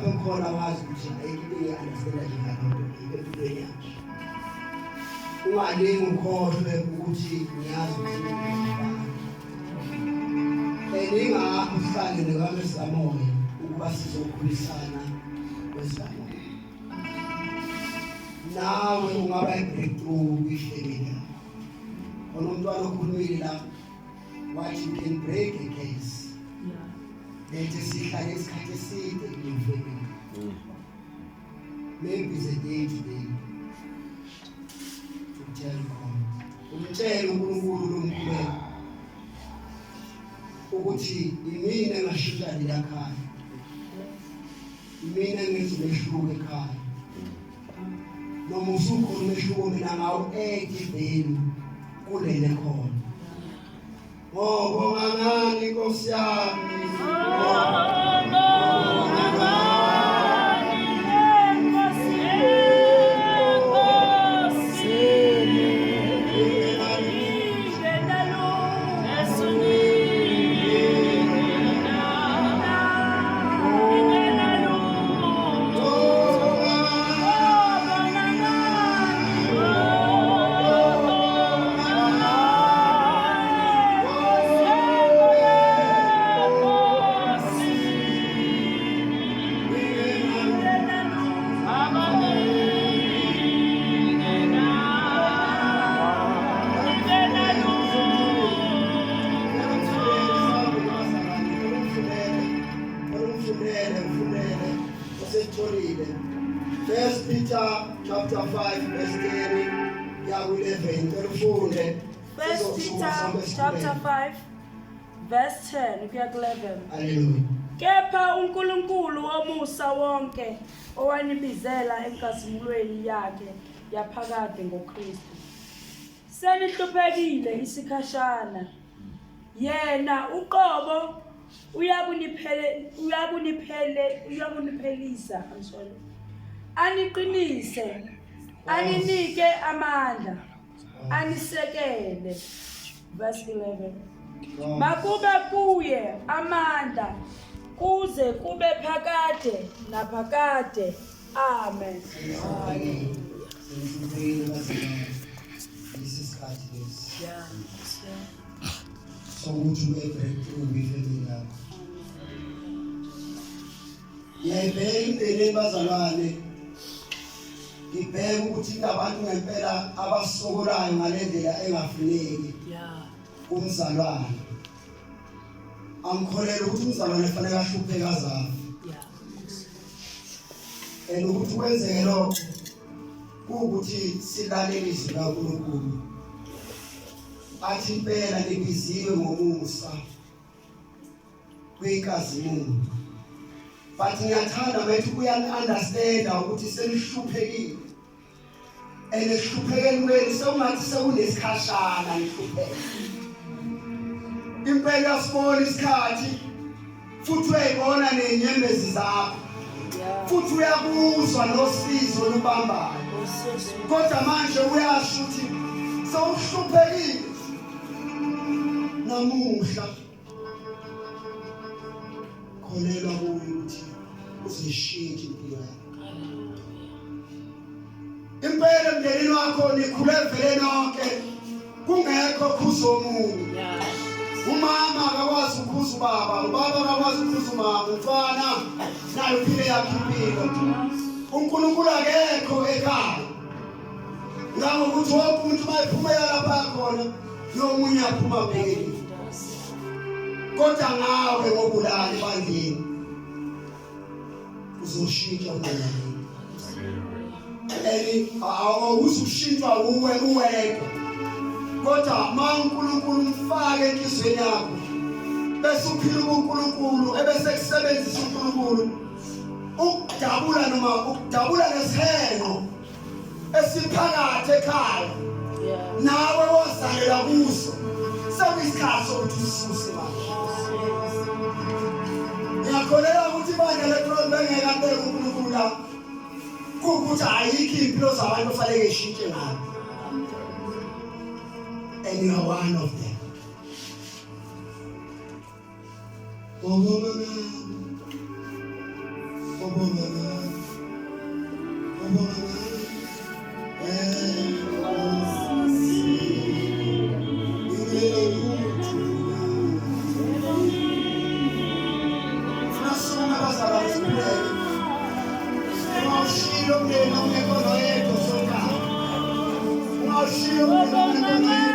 lapho khona wazi ukuthi ayikho understand nje empilweni yakho. Ungalingi ukhohlwe ukuthi ngiyazi ukuthi elingapho sihlangene kwabesamoya ukuba sizokhulisana kwesamoya. Nawe ungaba ibreakthrough kwihlelo. Onomntwana okhulumile la wathi you can break a case. Lethi sihlale isikhathi eside emfundweni. Maybe it's a day today to tell God. Umtshele uNkulunkulu lomkhuleko ukuthi imina engashintsha lekhaya. Imina ngizomehluka ekhaya. Noma usukhona umehluko mina ngawo ekideni kulele khona. Ngoba ngani Nkosi yami. First Peter chapter 5 verse 10 ya 11 ufunde. First Peter chapter 5 verse 10 kuya 11. Hallelujah. Kepha uNkulunkulu womusa wonke owanibizela enkazimulweni yakhe yaphakade ngoKristu. Senihluphekile isikhashana. Yena uqobo uyabuniphelisa, aniqinise, aninike amandla, anisekele. Verse 11. Makube kuye amandla kuze kube phakade naphakade. Amen. Yeah. So would you make breakthrough within the yebheke bazalwane ngibheke ukuthi abantu ngempela abasokolayo ngalendlela engafuneki umzalwane angikholele ukuthi umzalwane kufanele ahlupheke azazi ukuthi kwenzeke lokho ukuthi silalele izwi kaNkulunkulu athi impela libiziwe ngomusa kwinkazimulo. But ngiyathanda manje uyandiunderstanda ukuthi senihluphekile. Esihluphekeni kwenu sekungathi sekunesikhashana nihlupheke. Impela uyasibona isikhathi futhi uyayibona nenyembezi zakho. Futhi uyakuzwa nosizo olubambayo. Kodwa manje uyasho ukuthi sewuhluphekile. Namuhla kholelwa ukuthi uzishintshe impilo yakho. Impela emndenini wakho nikhule vele nonke kungekho khuzo omunye. Umama akakwazi ukukhuza ubaba, ubaba akakwazi ukukhuza umama, umfana nayo phile yakhe impilo. uNkulunkulu akekho ekhaya. Ngakho ukuthi wonke umuntu mayephuma lapha khona yomunye aphuma bhekeni. Kodwa ngawe ngobulali bandini uzoshintsha umoya. Awuzushintshwa uwe uwedwa. Kodwa ma uNkulunkulu mfake enhlizweni yakho bese uphila uNkulunkulu ebese kusebenzisa uNkulunkulu ukudabula nesiheno esiphakathi ekhaya. Nawe wozalela kuso sekuyisikhathi sokuthi ususe manje. Ngiyakholelwa ukuthi manje lekhona bengekade uNkulunkulu la kukuthi ayikho impilo zabantu ofanele ishintshe ngayo. And you are one of them. Unashilo mlena